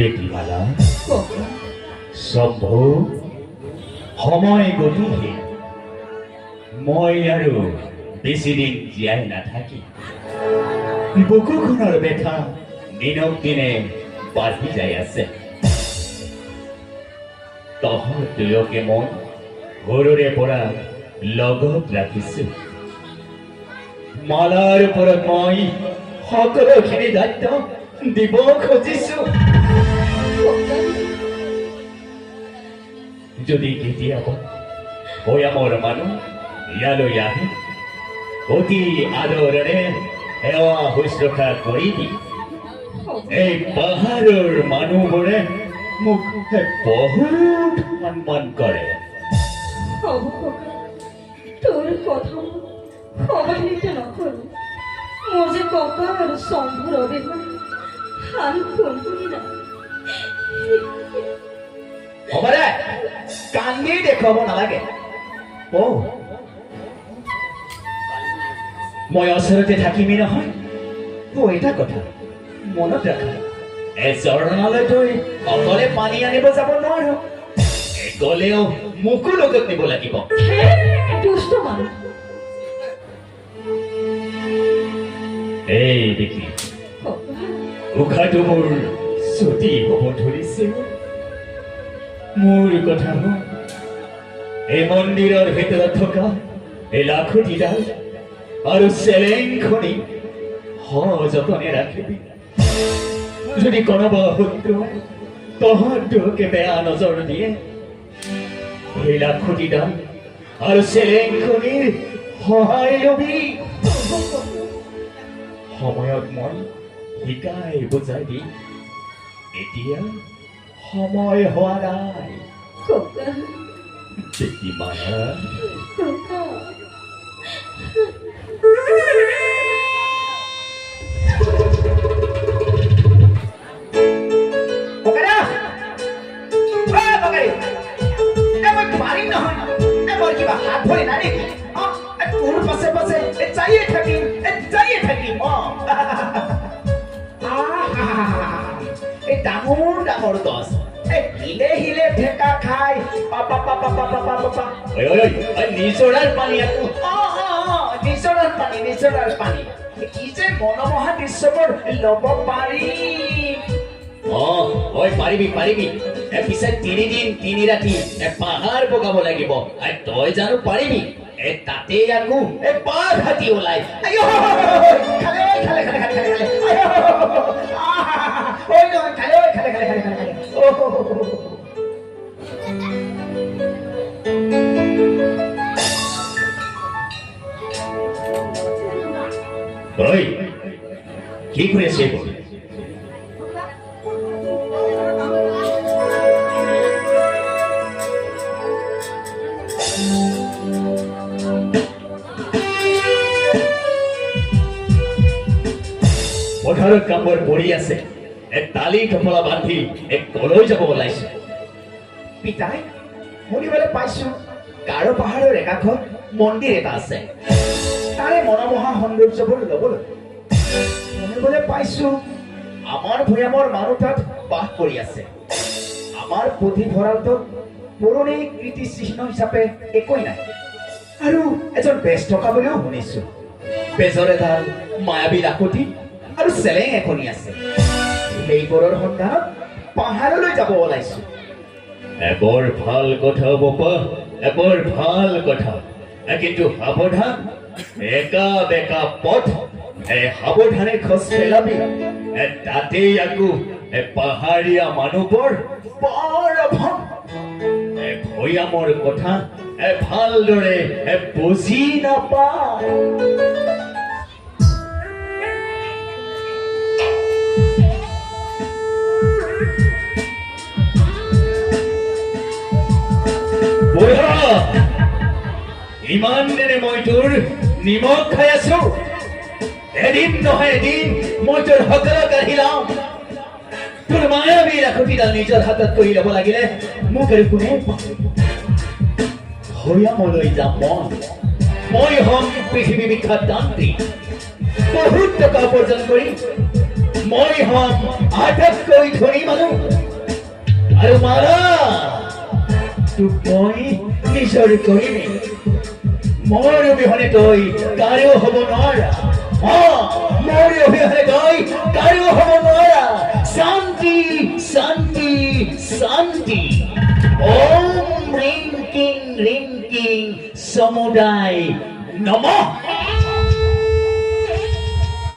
বেটিমালা সম্ভৱ সময় গতিশীল মই আৰু বেছিদিন জীয়াই নাথাকি বুকুখনৰ বেথা দিনক দিনে বাঢ়ি যাই আছে তহঁত দুয়োকে মই সৰুৰে পৰা লগত ৰাখিছো মালাৰ ওপৰত মই সকলোখিনি দায়িত্ব দিব খুজিছো যদি কেতিয়াবা ভৈয়ামৰ মানুহ ইয়ালৈ আহে অতি আদৰেৰে সেৱা শুশ্ৰূষা কৰিবি এই পাহাৰৰ মানুহবোৰে মোক বহুত সন্মান কৰে তোৰ কথা অৱহেলিত নকৰো মোৰ যে ককা আৰু শম্ভুৰ অবিহনে আৰু কোনটোৱেই নাই হ'বদে কান্দি দেখুৱাব নালাগে মই ওচৰতে থাকিমে নহয় এটা কথা মনত ৰাখা ঝৰ্ণালৈ তই অকলে পানী আনিব যাব নোৱাৰো গ'লেও মোকো লগত নিব লাগিব দুষ্ট মানুহ এই দেখি উশাহটো মোৰ ছুটি হ'ব ধৰিছে মোৰ কথা এই মন্দিৰৰ ভিতৰত থকা এই লাখুটিডাল আৰু চেলেংখনি সযতনে ৰাখিবি যদি কোনোবা শত্ৰু তহঁত দুয়োকে বেয়া নজৰ দিয়ে এই লাখুটিডাল আৰু চেলেংখনিৰ সহায় ল'বি সময়ত মই শিকাই বুজাই দিম এতিয়া সময় হোৱা নাই বেটিমালা হাত ভৰি নাই নেকি তোৰ পাছে পাছে যাইয়ে থাকিম এই ডাঙৰ ডাঙৰ গছ হিলে হিলে ঢেকা খাই নিজৰাৰ পানী আকৌ নিজৰাৰ পানী কি যে মনোমোহা দৃশ্যবোৰ ল'ব পাৰি পাৰিবি পিছে 3 দিন 3 ৰাতি পাহাৰ বগাব লাগিব তই জানো পাৰিবি তাতে আকৌ বাঘ হাতী ওলাই কি কৰি আছে পথাৰত কামবোৰ পৰি আছে তালি কপলা বান্ধি কলৈ যাব ওলাইছে পিতাই শুনিবলৈ পাইছো গাৰো পাহাৰৰ একাষত মন্দিৰ এটা আছে তাৰে মনোমোহা সৌন্দৰ্যবোৰ ল'বলৈ শুনিবলৈ পাইছো আমাৰ ভৈয়ামৰ মানুহ তাত বাস কৰি আছে আমাৰ পুথিভঁৰালটোত পুৰণি কীৰ্তিচিহ্ন হিচাপে একোৱেই নাই আৰু এজন বেজ থকা বুলিও শুনিছো বেজৰ এডাল মায়াবী লাখুটি আৰু চেলেং এখনি আছে সেইবোৰৰ সন্ধানত পাহাৰলৈ যাব ওলাইছো বৰ ভাল কথা বাপা বৰ ভাল কথা কিন্তু সাৱধান একা বেকা পথ সাৱধানে খোজ পেলাবি তাতেই আকৌ পাহাৰীয়া মানুহবোৰ বৰ ভৈয়ামৰ কথা ভালদৰে বুজি নাপায় ইমান দিনে মই তোৰ নিমখ খাই আছো এদিন নহয় এদিন মই তোৰ সকলক আহি লম তোৰ মায়াবী লাখুটিডাল নিজৰ হাতত কৰি ল'ব লাগিলে মোক আৰু কোনে ভৈয়ামলৈ যাম মই হ'ম পৃথিৱী বিখ্যাত তান্ত্ৰিক বহুত টকা উপাৰ্জন কৰি মই হম আটাইতকৈ ধনী মানুহ আৰু মাৰা তোক মই নিজৰ কৰিমেই মোৰ অবিহনে তই কাৰো হ'ব নোৱাৰা মোৰ অবিহনে তই কাৰো হ'ব নোৱাৰা শান্তি শান্তি শান্তি ওম ৰিং কিং সমুদায় নমঃ